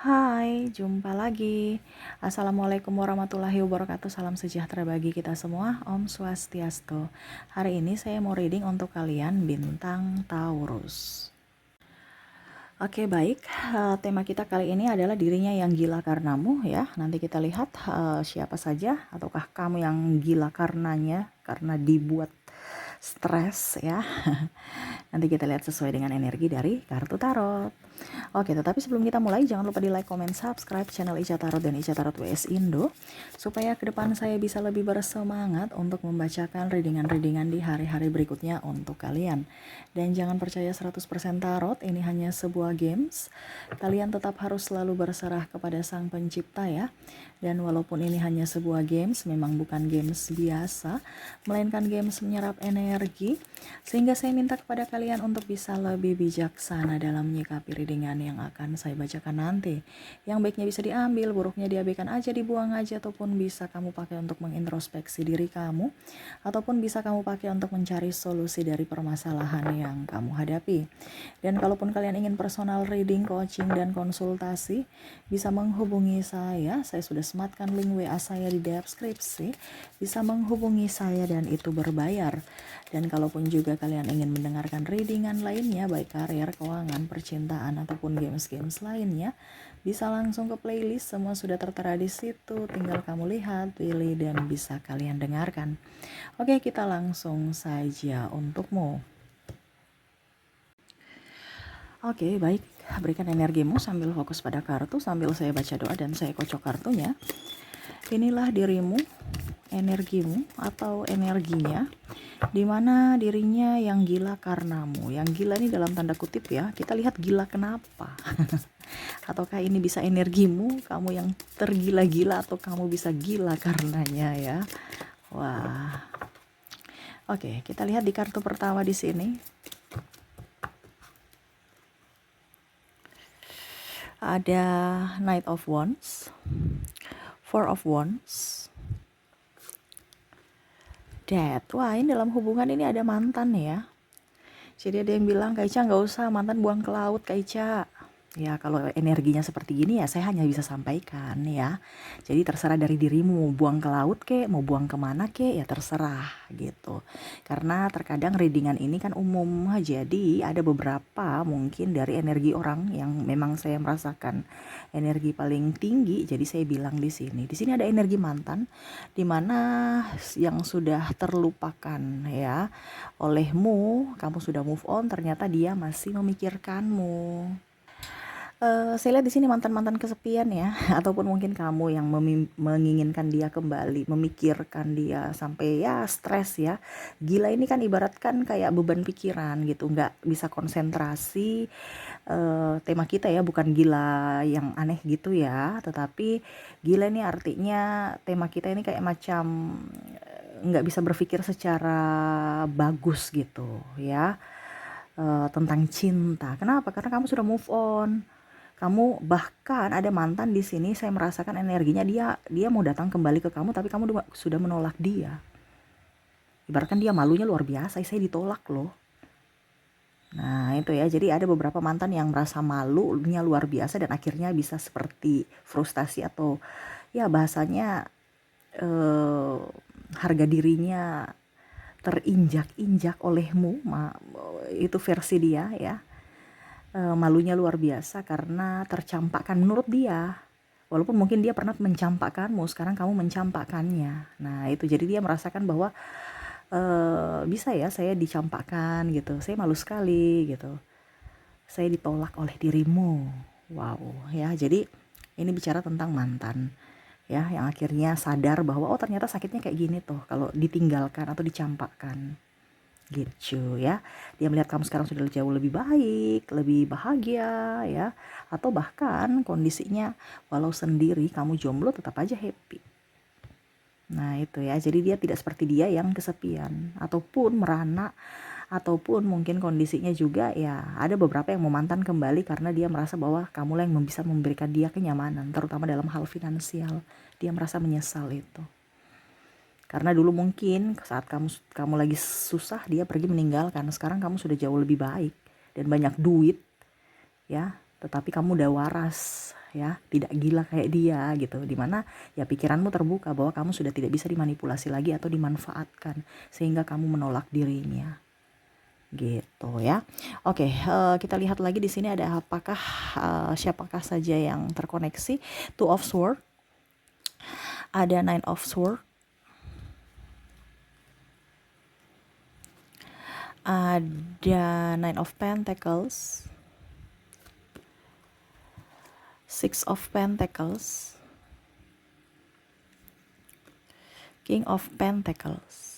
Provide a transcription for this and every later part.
Hai, jumpa lagi. Assalamualaikum warahmatullahi wabarakatuh. Salam sejahtera bagi kita semua. Om Swastiastu. Hari ini saya mau reading untuk kalian bintang Taurus. Oke, baik. Tema kita kali ini adalah dirinya yang gila karenamu ya. Nanti kita lihat siapa saja ataukah kamu yang gila karenanya karena dibuat stres ya. Nanti kita lihat sesuai dengan energi dari kartu tarot. Oke, tetapi sebelum kita mulai, jangan lupa di like, comment, subscribe channel Ica Tarot dan Ica Tarot WS Indo, supaya ke depan saya bisa lebih bersemangat untuk membacakan readingan-readingan di hari-hari berikutnya untuk kalian. Dan jangan percaya 100% tarot, ini hanya sebuah games. Kalian tetap harus selalu berserah kepada Sang Pencipta ya. Dan walaupun ini hanya sebuah games, memang bukan games biasa, melainkan games menyerap energi, sehingga saya minta kepada kalian untuk bisa lebih bijaksana dalam menyikapi readingan yang akan saya bacakan nanti. Yang baiknya bisa diambil, buruknya diabaikan aja, dibuang aja, ataupun bisa kamu pakai untuk mengintrospeksi diri kamu, ataupun bisa kamu pakai untuk mencari solusi dari permasalahan yang kamu hadapi. Dan kalaupun kalian ingin personal reading, coaching, dan konsultasi, bisa menghubungi saya sudah sematkan link WA saya di deskripsi, bisa menghubungi saya dan itu berbayar. Dan kalaupun juga kalian ingin mendengarkan readingan lainnya, baik karir, keuangan, percintaan, ataupun games-games lainnya, bisa langsung ke playlist, semua sudah tertera di situ, tinggal kamu lihat, pilih, dan bisa kalian dengarkan. Oke, kita langsung saja untukmu. Oke, baik. Berikan energimu sambil fokus pada kartu, sambil saya baca doa dan saya kocok kartunya. Inilah dirimu, energimu atau energinya, di mana dirinya yang gila karenamu. Yang gila ini dalam tanda kutip ya, kita lihat gila kenapa. Ataukah ini bisa energimu, kamu yang tergila-gila, atau kamu bisa gila karenanya ya. Wah. Oke, kita lihat di kartu pertama di sini. Ada Knight of Wands, Four of Wands, Death. Wah, ini dalam hubungan ini ada mantan ya. Jadi ada yang bilang, Kak Ica nggak usah, mantan buang ke laut Kak Ica. Ya kalau energinya seperti gini ya saya hanya bisa sampaikan ya. Jadi terserah dari dirimu, mau buang ke laut kek, mau buang kemana kek, ya terserah gitu. Karena terkadang readingan ini kan umum, jadi ada beberapa mungkin dari energi orang yang memang saya merasakan energi paling tinggi. Jadi saya bilang di sini. Di sini ada energi mantan, di mana yang sudah terlupakan ya olehmu, kamu sudah move on, ternyata dia masih memikirkanmu. Saya lihat di sini mantan-mantan kesepian ya, ataupun mungkin kamu yang menginginkan dia kembali, memikirkan dia sampai ya stres ya. Gila ini kan ibaratkan kayak beban pikiran gitu, nggak bisa konsentrasi. Tema kita ya bukan gila yang aneh gitu ya, tetapi gila ini artinya tema kita ini kayak macam nggak bisa berpikir secara bagus gitu ya. Tentang cinta. Kenapa? Karena kamu sudah move on. Kamu bahkan ada mantan di sini, saya merasakan energinya dia mau datang kembali ke kamu, tapi kamu sudah menolak dia. Ibaratkan dia malunya luar biasa, saya ditolak loh. Nah itu ya, jadi ada beberapa mantan yang merasa malunya luar biasa dan akhirnya bisa seperti frustasi atau ya bahasanya harga dirinya terinjak-injak olehmu, itu versi dia ya. Malunya luar biasa karena tercampakkan menurut dia. Walaupun mungkin dia pernah mencampakkanmu, sekarang kamu mencampakkannya. Nah itu jadi dia merasakan bahwa bisa ya saya dicampakkan gitu, saya malu sekali gitu, saya ditolak oleh dirimu. Wow ya, jadi ini bicara tentang mantan ya, yang akhirnya sadar bahwa oh ternyata sakitnya kayak gini tuh kalau ditinggalkan atau dicampakkan gitu ya. Dia melihat kamu sekarang sudah jauh lebih baik, lebih bahagia ya, atau bahkan kondisinya walau sendiri kamu jomblo tetap aja happy. Nah itu ya, jadi dia tidak seperti dia yang kesepian ataupun merana, ataupun mungkin kondisinya juga ya ada beberapa yang mau mantan kembali karena dia merasa bahwa kamulah yang bisa memberikan dia kenyamanan, terutama dalam hal finansial. Dia merasa menyesal itu. Karena dulu mungkin saat kamu lagi susah dia pergi meninggalkan. Sekarang kamu sudah jauh lebih baik dan banyak duit ya, tetapi kamu udah waras ya, tidak gila kayak dia gitu, dimana ya pikiranmu terbuka bahwa kamu sudah tidak bisa dimanipulasi lagi atau dimanfaatkan sehingga kamu menolak dirinya gitu ya. Oke, kita lihat lagi di sini ada apakah siapakah saja yang terkoneksi. Two of Swords, ada Nine of Swords, ada Nine of Pentacles, Six of Pentacles, King of Pentacles.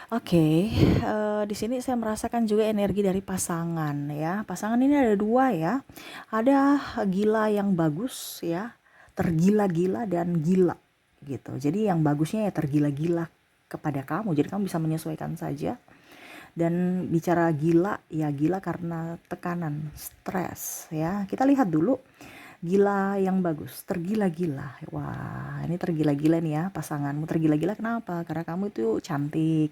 Oke, di sini saya merasakan juga energi dari pasangan ya. Pasangan ini ada dua ya. Ada gila yang bagus ya, tergila-gila dan gila gitu. Jadi yang bagusnya ya tergila-gila kepada kamu. Jadi kamu bisa menyesuaikan saja. Dan bicara gila, ya gila karena tekanan, stres ya. Kita lihat dulu gila yang bagus, tergila-gila. Wah, ini tergila-gila nih ya, pasanganmu tergila-gila kenapa? Karena kamu itu cantik.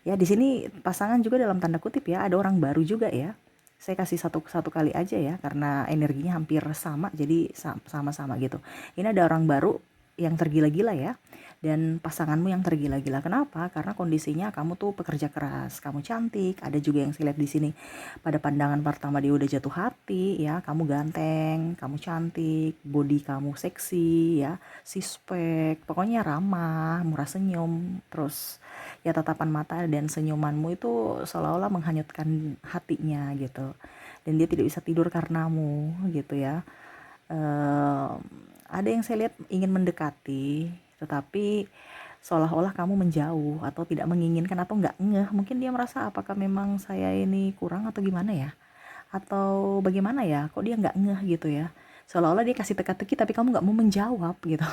Ya di sini pasangan juga dalam tanda kutip ya, ada orang baru juga ya. Saya kasih satu kali aja ya, karena energinya hampir sama, jadi sama-sama gitu. Ini ada orang baru yang tergila-gila ya, dan pasanganmu yang tergila-gila. Kenapa? Karena kondisinya kamu tuh pekerja keras, kamu cantik. Ada juga yang saya lihat di sini pada pandangan pertama dia udah jatuh hati ya. Kamu ganteng, kamu cantik, body kamu seksi ya, sispek, pokoknya ramah, murah senyum, terus ya tatapan mata dan senyumanmu itu seolah-olah menghanyutkan hatinya gitu, dan dia tidak bisa tidur karenamu gitu ya. Ada yang saya lihat ingin mendekati, tetapi seolah-olah kamu menjauh atau tidak menginginkan atau nggak ngeh. Mungkin dia merasa apakah memang saya ini kurang atau gimana ya, atau bagaimana ya, kok dia nggak ngeh gitu ya, seolah-olah dia kasih teka-teki tapi kamu nggak mau menjawab gitu.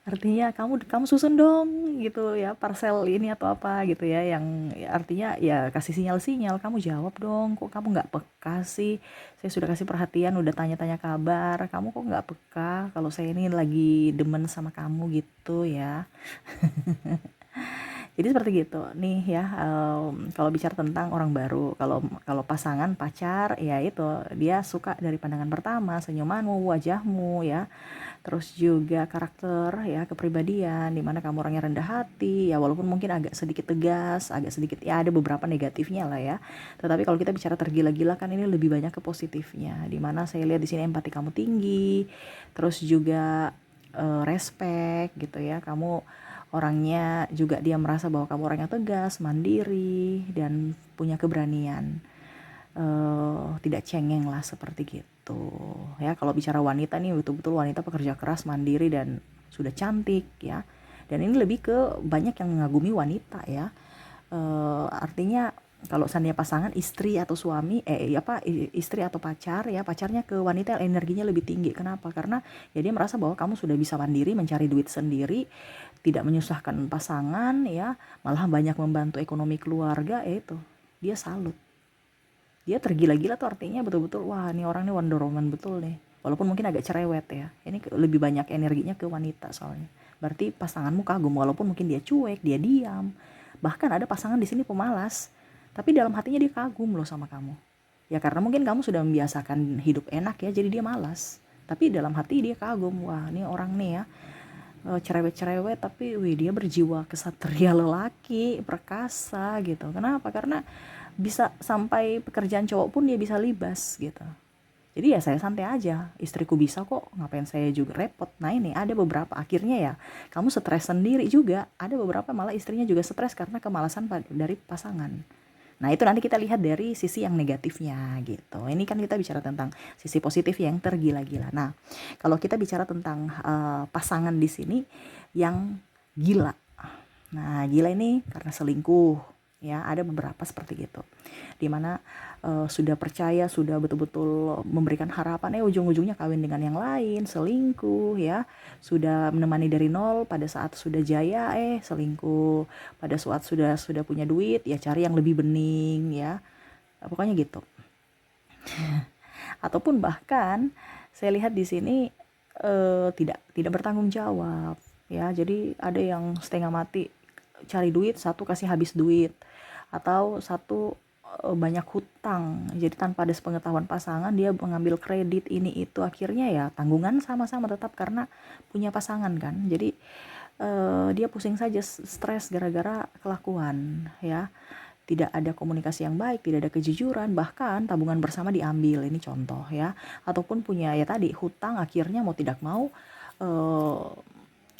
Artinya kamu susun dong gitu ya, parcel ini atau apa gitu ya, yang artinya ya kasih sinyal-sinyal, kamu jawab dong, kok kamu nggak peka sih, saya sudah kasih perhatian, udah tanya-tanya kabar, kamu kok nggak peka kalau saya ini lagi demen sama kamu gitu ya. Jadi seperti gitu nih ya, kalau bicara tentang orang baru, kalau kalau pasangan pacar ya itu dia suka dari pandangan pertama, senyumanmu, wajahmu ya, terus juga karakter ya, kepribadian, dimana kamu orangnya rendah hati ya, walaupun mungkin agak sedikit tegas, agak sedikit ya ada beberapa negatifnya lah ya, tetapi kalau kita bicara tergila-gila kan ini lebih banyak ke positifnya, dimana saya lihat di sini empati kamu tinggi, terus juga respect gitu ya, kamu orangnya juga dia merasa bahwa kamu orangnya tegas, mandiri, dan punya keberanian, tidak cengeng lah seperti gitu ya. Kalau bicara wanita nih, betul-betul wanita pekerja keras, mandiri, dan sudah cantik ya, dan ini lebih ke banyak yang mengagumi wanita ya. Artinya kalau seandainya pasangan istri atau suami istri atau pacar ya, pacarnya ke wanita energinya lebih tinggi. Kenapa? Karena ya dia merasa bahwa kamu sudah bisa mandiri, mencari duit sendiri, tidak menyusahkan pasangan ya, malah banyak membantu ekonomi keluarga, itu dia salut. Dia tergila-gila tuh artinya betul-betul wah ini orang nih Wonder Woman betul nih, walaupun mungkin agak cerewet ya, ini lebih banyak energinya ke wanita soalnya. Berarti pasanganmu kagum, walaupun mungkin dia cuek, dia diam, bahkan ada pasangan di sini pemalas, tapi dalam hatinya dia kagum loh sama kamu ya, karena mungkin kamu sudah membiasakan hidup enak ya, jadi dia malas, tapi dalam hati dia kagum, wah ini orang nih ya, cerewet-cerewet tapi wih dia berjiwa kesatria lelaki, perkasa gitu. Kenapa? Karena bisa sampai pekerjaan cowok pun dia bisa libas gitu. Jadi ya saya santai aja, istriku bisa kok, ngapain saya juga repot. Nah ini ada beberapa akhirnya ya kamu stres sendiri juga, ada beberapa malah istrinya juga stres karena kemalasan dari pasangan. Nah itu nanti kita lihat dari sisi yang negatifnya gitu. Ini kan kita bicara tentang sisi positif yang tergila-gila. Nah kalau kita bicara tentang pasangan di sini yang gila. Nah gila ini karena selingkuh ya, ada beberapa seperti gitu, dimana sudah percaya, sudah betul-betul memberikan harapan, ujung-ujungnya kawin dengan yang lain, selingkuh ya, sudah menemani dari nol, pada saat sudah jaya selingkuh, pada saat sudah punya duit ya cari yang lebih bening ya, pokoknya gitu. Ataupun bahkan saya lihat di sini tidak bertanggung jawab ya, jadi ada yang setengah mati cari duit, satu kasih habis duit, atau satu banyak hutang. Jadi tanpa ada sepengetahuan pasangan dia mengambil kredit ini itu, akhirnya ya tanggungan sama-sama tetap karena punya pasangan kan. Jadi dia pusing saja, stres gara-gara kelakuan ya. Tidak ada komunikasi yang baik, tidak ada kejujuran, bahkan tabungan bersama diambil, ini contoh ya. Ataupun punya ya tadi hutang, akhirnya mau tidak mau eh,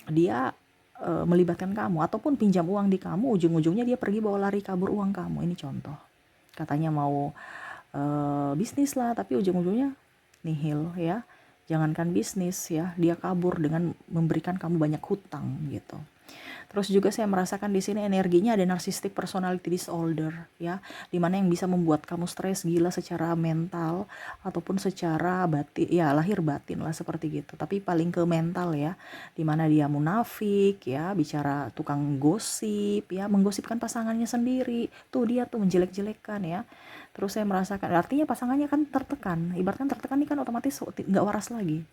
dia melibatkan kamu, ataupun pinjam uang di kamu, ujung-ujungnya dia pergi bawa lari kabur uang kamu, ini contoh. Katanya mau bisnis lah, tapi ujung-ujungnya nihil ya. Jangankan bisnis ya, dia kabur dengan memberikan kamu banyak hutang gitu. Terus juga saya merasakan di sini energinya ada narcissistic personality disorder ya, dimana yang bisa membuat kamu stres gila secara mental ataupun secara batin ya, lahir batin lah seperti gitu. Tapi paling ke mental ya, dimana dia munafik ya, bicara tukang gosip ya, menggosipkan pasangannya sendiri. Tuh dia tuh menjelek-jelekan ya. Terus saya merasakan artinya pasangannya kan tertekan. Ibaratkan tertekan ini kan otomatis nggak waras lagi.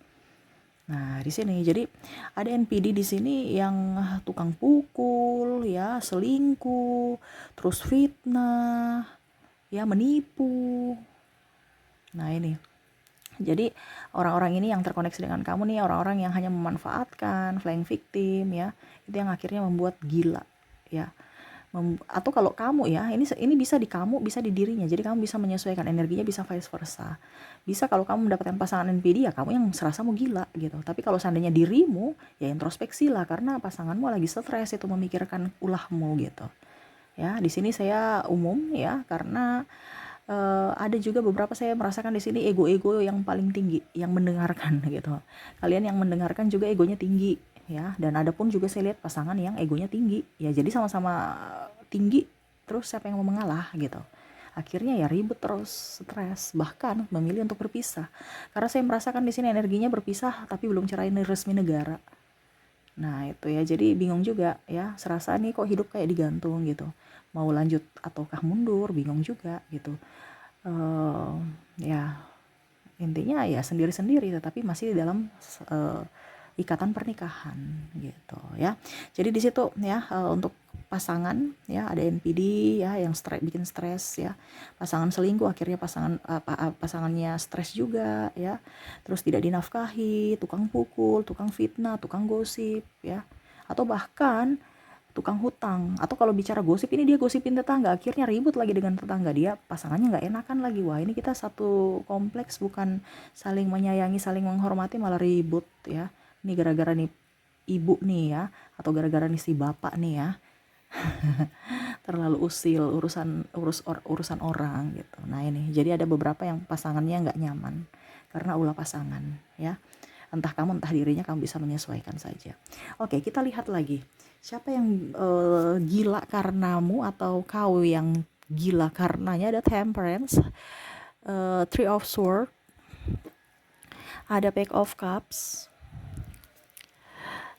Nah, di sini jadi ada NPD di sini yang tukang pukul, ya, selingkuh, terus fitnah, ya, menipu. Nah, ini. Jadi orang-orang ini yang terkoneksi dengan kamu nih, orang-orang yang hanya memanfaatkan, playing victim ya. Itu yang akhirnya membuat gila, ya. Atau kalau kamu ya, ini bisa di kamu, bisa di dirinya. Jadi kamu bisa menyesuaikan energinya, bisa vice versa. Bisa kalau kamu mendapatkan pasangan NPD ya kamu yang serasa mau gila gitu. Tapi kalau seandainya dirimu ya introspeksi lah, karena pasanganmu lagi stres itu memikirkan ulahmu gitu. Ya, di sini saya umum ya, karena ada juga beberapa saya merasakan di sini ego-ego yang paling tinggi yang mendengarkan gitu. Kalian yang mendengarkan juga egonya tinggi ya, dan ada pun juga saya lihat pasangan yang egonya tinggi ya, jadi sama-sama tinggi, terus siapa yang mau mengalah gitu, akhirnya ya ribut terus, stres, bahkan memilih untuk berpisah. Karena saya merasakan di sini energinya berpisah tapi belum cerai resmi negara. Nah itu ya, jadi bingung juga ya, serasa nih kok hidup kayak digantung gitu, mau lanjut ataukah mundur, bingung juga gitu. Ya intinya ya sendiri-sendiri, tetapi masih di dalam ikatan pernikahan gitu ya. Jadi di situ ya, untuk pasangan ya ada NPD ya yang bikin stres ya. Pasangan selingkuh akhirnya pasangannya stres juga ya. Terus tidak dinafkahi, tukang pukul, tukang fitnah, tukang gosip ya. Atau bahkan tukang hutang. Atau kalau bicara gosip, ini dia gosipin tetangga, akhirnya ribut lagi dengan tetangga, dia pasangannya nggak enakan lagi. Wah, ini kita satu kompleks bukan saling menyayangi, saling menghormati, malah ribut ya. Ini gara-gara nih ibu nih ya, atau gara-gara nih si bapak nih ya, terlalu usil urusan orang gitu. Nah ini jadi ada beberapa yang pasangannya nggak nyaman karena ulah pasangan ya. Entah kamu entah dirinya, kamu bisa menyesuaikan saja. Oke, kita lihat lagi siapa yang gila karenamu atau kau yang gila karenanya. Ada Temperance, Three of Swords, ada Page of Cups,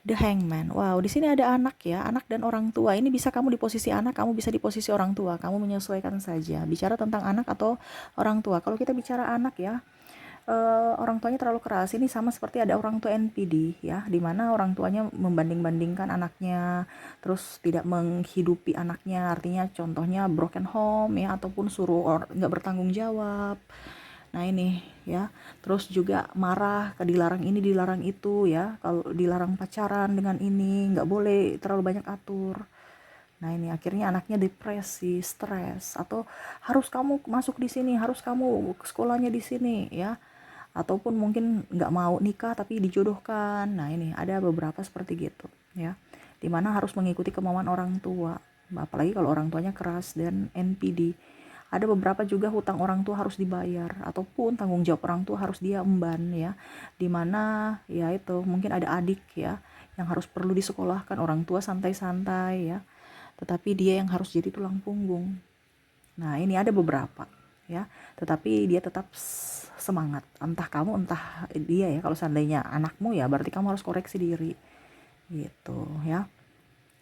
The Hangman. Wow, di sini ada anak ya, anak dan orang tua. Ini bisa kamu di posisi anak, kamu bisa di posisi orang tua. Kamu menyesuaikan saja. Bicara tentang anak atau orang tua. Kalau kita bicara anak ya, orang tuanya terlalu keras. Ini sama seperti ada orang tua NPD ya, dimana orang tuanya membanding-bandingkan anaknya, terus tidak menghidupi anaknya, artinya contohnya broken home ya, ataupun suruh nggak bertanggung jawab. Nah ini ya, terus juga marah, dilarang ini dilarang itu ya, kalau dilarang pacaran dengan ini, nggak boleh terlalu banyak atur. Nah ini akhirnya anaknya depresi, stres, atau harus kamu masuk di sini, harus kamu sekolahnya di sini ya, ataupun mungkin nggak mau nikah tapi dijodohkan. Nah ini ada beberapa seperti gitu ya, dimana harus mengikuti kemauan orang tua, apalagi kalau orang tuanya keras dan NPD. Ada beberapa juga hutang orang tua harus dibayar, ataupun tanggung jawab orang tua harus dia emban ya, dimana ya itu mungkin ada adik ya yang harus perlu disekolahkan, orang tua santai-santai ya, tetapi dia yang harus jadi tulang punggung. Nah ini ada beberapa ya, tetapi dia tetap semangat, entah kamu entah dia ya. Kalau seandainya anakmu ya berarti kamu harus koreksi diri gitu ya,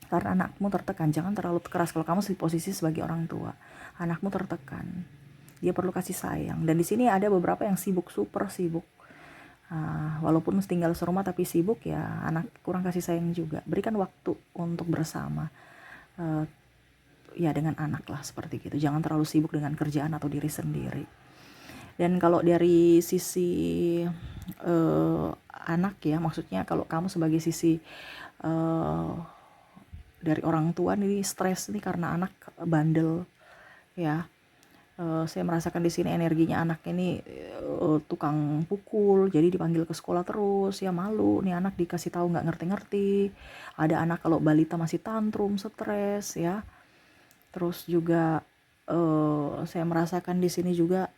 karena anakmu tertekan. Jangan terlalu keras kalau kamu di posisi sebagai orang tua, anakmu tertekan, dia perlu kasih sayang. Dan di sini ada beberapa yang sibuk, super sibuk, walaupun tinggal serumah tapi sibuk ya, anak kurang kasih sayang juga. Berikan waktu untuk bersama, ya dengan anak lah, seperti gitu. Jangan terlalu sibuk dengan kerjaan atau diri sendiri. Dan kalau dari sisi anak ya, maksudnya kalau kamu sebagai sisi dari orang tua nih, stres nih karena anak bandel ya. Saya merasakan di sini energinya anak ini tukang pukul, jadi dipanggil ke sekolah terus, ya malu nih anak dikasih tahu nggak ngerti-ngerti. Ada anak kalau balita masih tantrum, stres ya. Terus juga saya merasakan di sini juga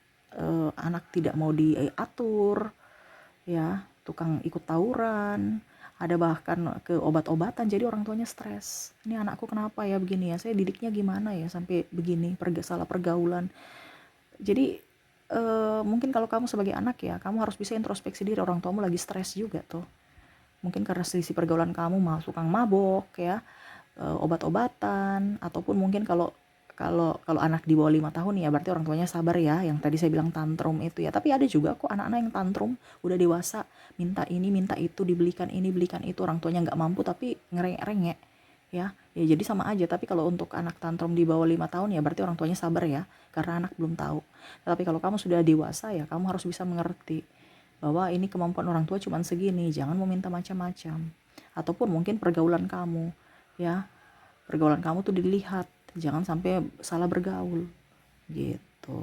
anak tidak mau diatur ya, tukang ikut tawuran, ada bahkan ke obat-obatan, jadi orang tuanya stres. Ini anakku kenapa ya begini ya, saya didiknya gimana ya sampai begini, salah pergaulan. Jadi mungkin kalau kamu sebagai anak ya, kamu harus bisa introspeksi diri, orang tuamu lagi stres juga tuh. Mungkin karena selisih pergaulan kamu tukang mabok ya, obat-obatan, ataupun mungkin kalau kalau kalau anak di bawah 5 tahun ya berarti orang tuanya sabar ya, yang tadi saya bilang tantrum itu ya. Tapi ada juga kok anak-anak yang tantrum udah dewasa, minta ini minta itu, dibelikan ini belikan itu, orang tuanya nggak mampu tapi ngerengek-rengek ya. Ya jadi sama aja. Tapi kalau untuk anak tantrum di bawah 5 tahun ya berarti orang tuanya sabar ya, karena anak belum tahu. Tapi kalau kamu sudah dewasa ya kamu harus bisa mengerti bahwa ini kemampuan orang tua cuma segini, jangan meminta macam-macam. Ataupun mungkin pergaulan kamu ya, pergaulan kamu tuh dilihat, jangan sampai salah bergaul gitu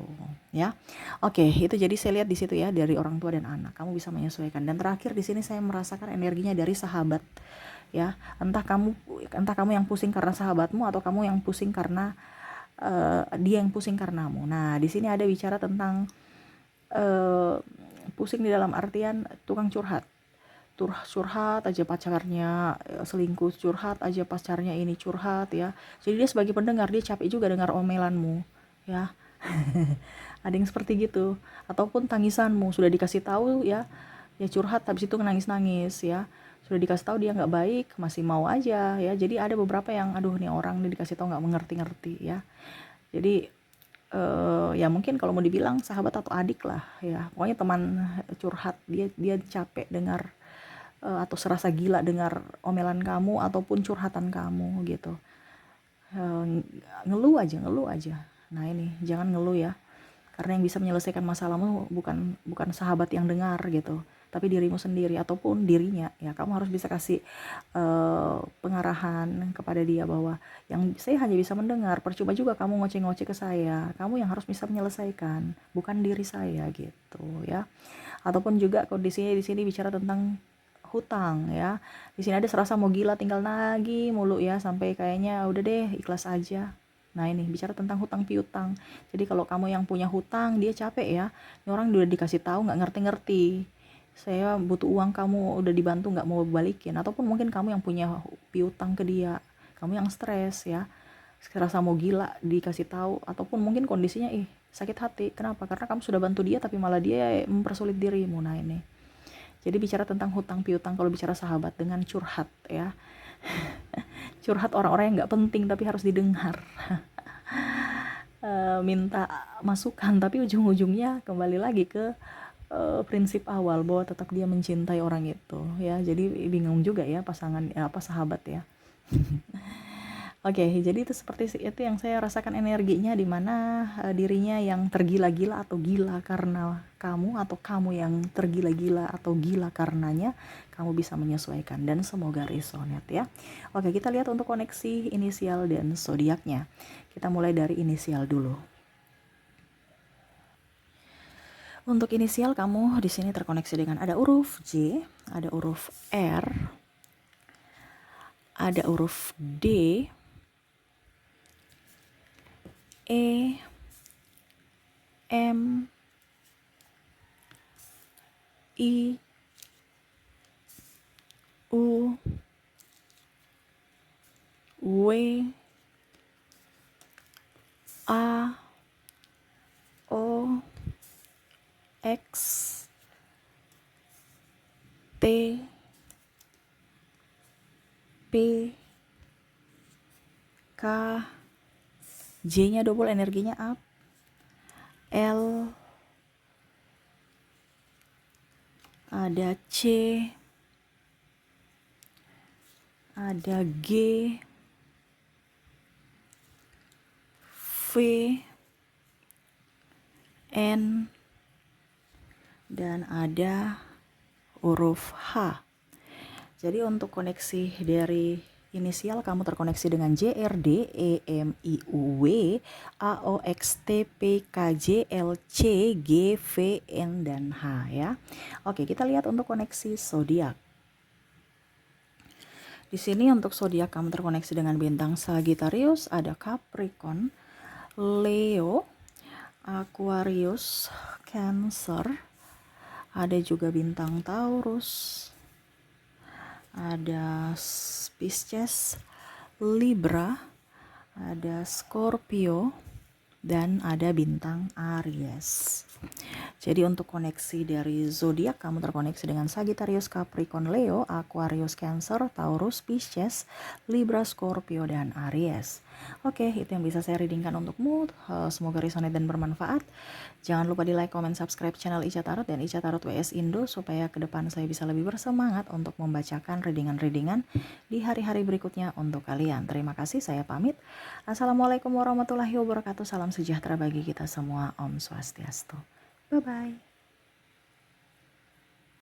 ya. Oke, itu jadi saya lihat di situ ya, dari orang tua dan anak kamu bisa menyesuaikan. Dan terakhir di sini saya merasakan energinya dari sahabat ya. Entah kamu yang pusing karena sahabatmu atau kamu yang pusing karena dia yang pusing karenamu. Nah di sini ada bicara tentang pusing di dalam artian tukang curhat aja pacarnya selingkuh, curhat aja pacarnya ini, curhat ya. Jadi dia sebagai pendengar, dia capek juga dengar omelanmu ya. Ada yang seperti gitu. Ataupun tangisanmu sudah dikasih tahu ya, ya curhat habis itu nangis-nangis ya. Sudah dikasih tahu dia nggak baik, masih mau aja ya. Jadi ada beberapa yang aduh nih orang nih dikasih tahu nggak mengerti-ngerti ya. Jadi ya mungkin kalau mau dibilang sahabat atau adik lah ya, pokoknya teman curhat, dia capek dengar atau serasa gila dengar omelan kamu ataupun curhatan kamu gitu. Ngeluh aja. Nah ini jangan ngeluh ya, karena yang bisa menyelesaikan masalahmu bukan sahabat yang dengar gitu, tapi dirimu sendiri ataupun dirinya ya. Kamu harus bisa kasih pengarahan kepada dia bahwa yang saya hanya bisa mendengar, percuma juga kamu ngoceh-ngoceh ke saya, kamu yang harus bisa menyelesaikan, bukan diri saya gitu ya. Ataupun juga kondisinya di sini bicara tentang hutang ya. Di sini ada serasa mau gila, tinggal nagih mulu ya, sampai kayaknya udah deh ikhlas aja. Nah ini bicara tentang hutang piutang. Jadi kalau kamu yang punya hutang, dia capek ya. Ini orang udah dikasih tahu nggak ngerti-ngerti. Saya butuh uang, kamu udah dibantu nggak mau balikin. Ataupun mungkin kamu yang punya piutang ke dia, kamu yang stres ya. Serasa mau gila dikasih tahu, ataupun mungkin kondisinya sakit hati. Kenapa? Karena kamu sudah bantu dia tapi malah dia mempersulit dirimu. Nah ini. Jadi bicara tentang hutang piutang kalau bicara sahabat, dengan curhat ya. Curhat orang-orang yang nggak penting tapi harus didengar. Minta masukan tapi ujung-ujungnya kembali lagi ke prinsip awal bahwa tetap dia mencintai orang itu ya. Jadi bingung juga ya pasangan sahabat ya. Oke, jadi itu seperti itu yang saya rasakan energinya, di mana dirinya yang tergila-gila atau gila karena kamu, atau kamu yang tergila-gila atau gila karenanya. Kamu bisa menyesuaikan dan semoga resonate ya. Oke, kita lihat untuk koneksi inisial dan zodiaknya. Kita mulai dari inisial dulu. Untuk inisial kamu di sini terkoneksi dengan ada huruf J, ada huruf R, ada huruf D, E, M, I, U, W, A, O, X, T, P, K, J-nya double energinya up, L, ada C, ada G, V, N, dan ada huruf H. Jadi untuk koneksi dari inisial kamu terkoneksi dengan J, R, D, E, M, I, U, W, A, O, X, T, P, K, J, L, C, G, V, N, dan H ya. Oke, kita lihat untuk koneksi zodiak. Di sini untuk zodiak kamu terkoneksi dengan bintang Sagittarius, ada Capricorn, Leo, Aquarius, Cancer, ada juga bintang Taurus, ada Pisces, Libra, ada Scorpio, dan ada bintang Aries. Jadi untuk koneksi dari zodiak kamu terkoneksi dengan Sagittarius, Capricorn, Leo, Aquarius, Cancer, Taurus, Pisces, Libra, Scorpio, dan Aries. Oke, itu yang bisa saya readingkan untukmu. Semoga resonate dan bermanfaat. Jangan lupa di like, comment, subscribe channel Ica Tarot dan Ica Tarot WS Indo supaya ke depan saya bisa lebih bersemangat untuk membacakan readingan-readingan di hari-hari berikutnya untuk kalian. Terima kasih, saya pamit. Assalamualaikum warahmatullahi wabarakatuh. Salam sejahtera bagi kita semua. Om Swastiastu. Bye-bye.